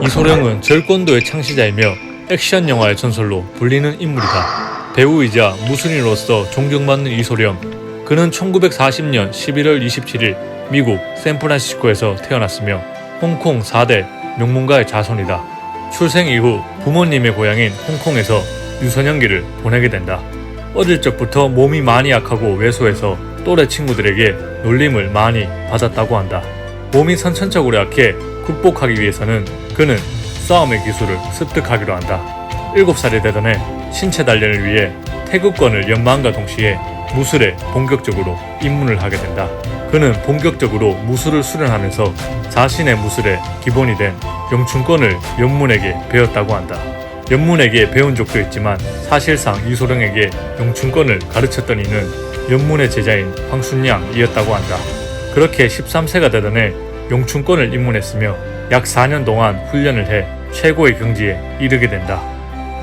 이소룡은 절권도의 창시자이며 액션 영화의 전설로 불리는 인물이다. 배우이자 무술인으로서 존경받는 이소룡. 그는 1940년 11월 27일 미국 샌프란시스코에서 태어났으며 홍콩 4대 명문가의 자손이다. 출생 이후 부모님의 고향인 홍콩에서 유소년기를 보내게 된다. 어릴 적부터 몸이 많이 약하고 왜소해서 또래 친구들에게 놀림을 많이 받았다고 한다. 몸이 선천적으로 약해 극복하기 위해서는 그는 싸움의 기술을 습득하기로 한다. 7살이 되던 해 신체 단련을 위해 태극권을 연마함과 동시에 무술에 본격적으로 입문을 하게 된다. 그는 본격적으로 무술을 수련하면서 자신의 무술의 기본이 된 영춘권을 연문에게 배웠다고 한다. 연문에게 배운 적도 있지만 사실상 이소룡에게 영춘권을 가르쳤던 이는 연문의 제자인 황순양이었다고 한다. 그렇게 13세가 되던 해 영춘권을 입문했으며 약 4년 동안 훈련을 해 최고의 경지에 이르게 된다.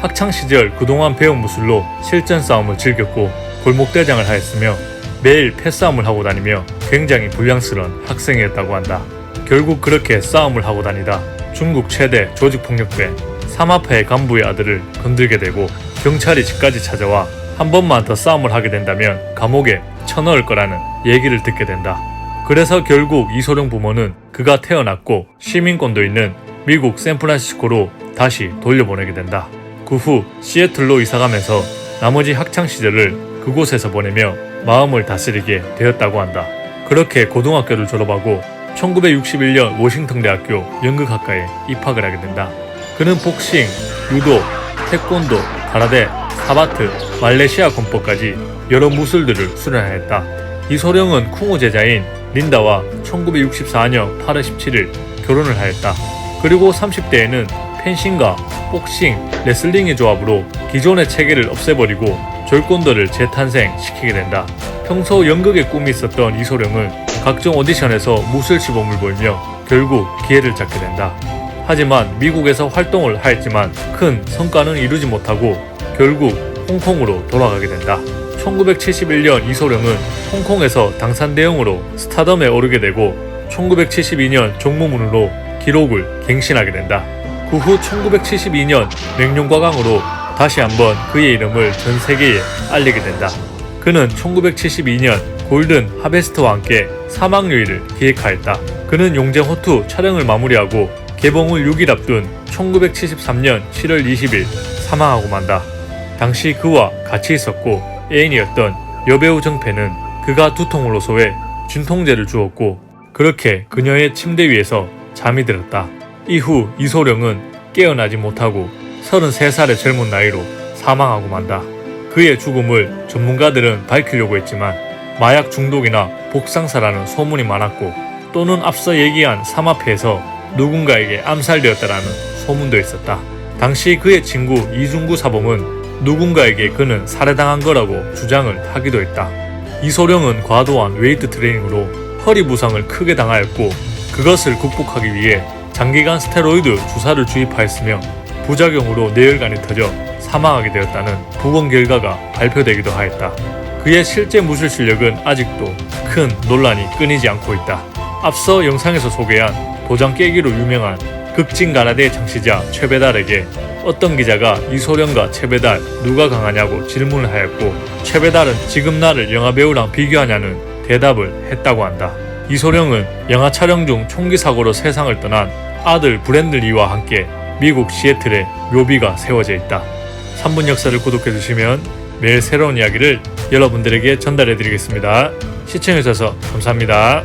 학창시절 그동안 배운 무술로 실전 싸움을 즐겼고 골목대장을 하였으며 매일 패싸움을 하고 다니며 굉장히 불량스러운 학생이었다고 한다. 결국 그렇게 싸움을 하고 다니다 중국 최대 조직폭력배 사마파의 간부의 아들을 건들게 되고 경찰이 집까지 찾아와 한 번만 더 싸움을 하게 된다면 감옥에 쳐넣을 거라는 얘기를 듣게 된다. 그래서 결국 이소룡 부모는 그가 태어났고 시민권도 있는 미국 샌프란시스코로 다시 돌려보내게 된다. 그 후 시애틀로 이사가면서 나머지 학창시절을 그곳에서 보내며 마음을 다스리게 되었다고 한다. 그렇게 고등학교를 졸업하고 1961년 워싱턴 대학교 연극학과에 입학을 하게 된다. 그는 복싱, 유도, 태권도, 가라데, 사바트, 말레이시아 권법까지 여러 무술들을 수련하였다. 이소룡은 쿵우 제자인 린다와 1964년 8월 17일 결혼을 하였다. 그리고 30대에는 펜싱과 복싱, 레슬링의 조합으로 기존의 체계를 없애버리고 절권도를 재탄생시키게 된다. 평소 연극의 꿈이 있었던 이소룡은 각종 오디션에서 무술 시범을 보이며 결국 기회를 잡게 된다. 하지만 미국에서 활동을 하였지만 큰 성과는 이루지 못하고 결국 홍콩으로 돌아가게 된다. 1971년 이소룡은 홍콩에서 당산대형으로 스타덤에 오르게 되고 1972년 종무문으로 기록을 갱신하게 된다. 그 후 1972년 맹룡과강으로 다시 한번 그의 이름을 전 세계에 알리게 된다. 그는 1972년 골든 하베스트와 함께 사막요일을 기획하였다. 그는 용쟁호투 촬영을 마무리하고 개봉을 6일 앞둔 1973년 7월 20일 사망하고 만다. 당시 그와 같이 있었고 애인이었던 여배우 정패는 그가 두통으로 소해 진통제를 주었고 그렇게 그녀의 침대 위에서 잠이 들었다. 이후 이소룡은 깨어나지 못하고 33살의 젊은 나이로 사망하고 만다. 그의 죽음을 전문가들은 밝히려고 했지만 마약 중독이나 복상사라는 소문이 많았고 또는 앞서 얘기한 사마패에서 누군가에게 암살되었다라는 소문도 있었다. 당시 그의 친구 이중구 사범은 누군가에게 그는 살해당한 거라고 주장을 하기도 했다. 이소룡은 과도한 웨이트 트레이닝으로 허리 부상을 크게 당하였고 그것을 극복하기 위해 장기간 스테로이드 주사를 주입하였으며 부작용으로 뇌혈관이 터져 사망하게 되었다는 부검 결과가 발표되기도 하였다. 그의 실제 무술 실력은 아직도 큰 논란이 끊이지 않고 있다. 앞서 영상에서 소개한 도장 깨기로 유명한 극진 가라데 창시자 최배달에게 어떤 기자가 이소룡과 최배달 누가 강하냐고 질문을 하였고 최배달은 지금 나를 영화배우랑 비교하냐는 대답을 했다고 한다. 이소룡은 영화 촬영 중 총기 사고로 세상을 떠난 아들 브랜든 리와 함께 미국 시애틀에 묘비가 세워져 있다. 3분 역사를 구독해주시면 매일 새로운 이야기를 여러분들에게 전달해드리겠습니다. 시청해주셔서 감사합니다.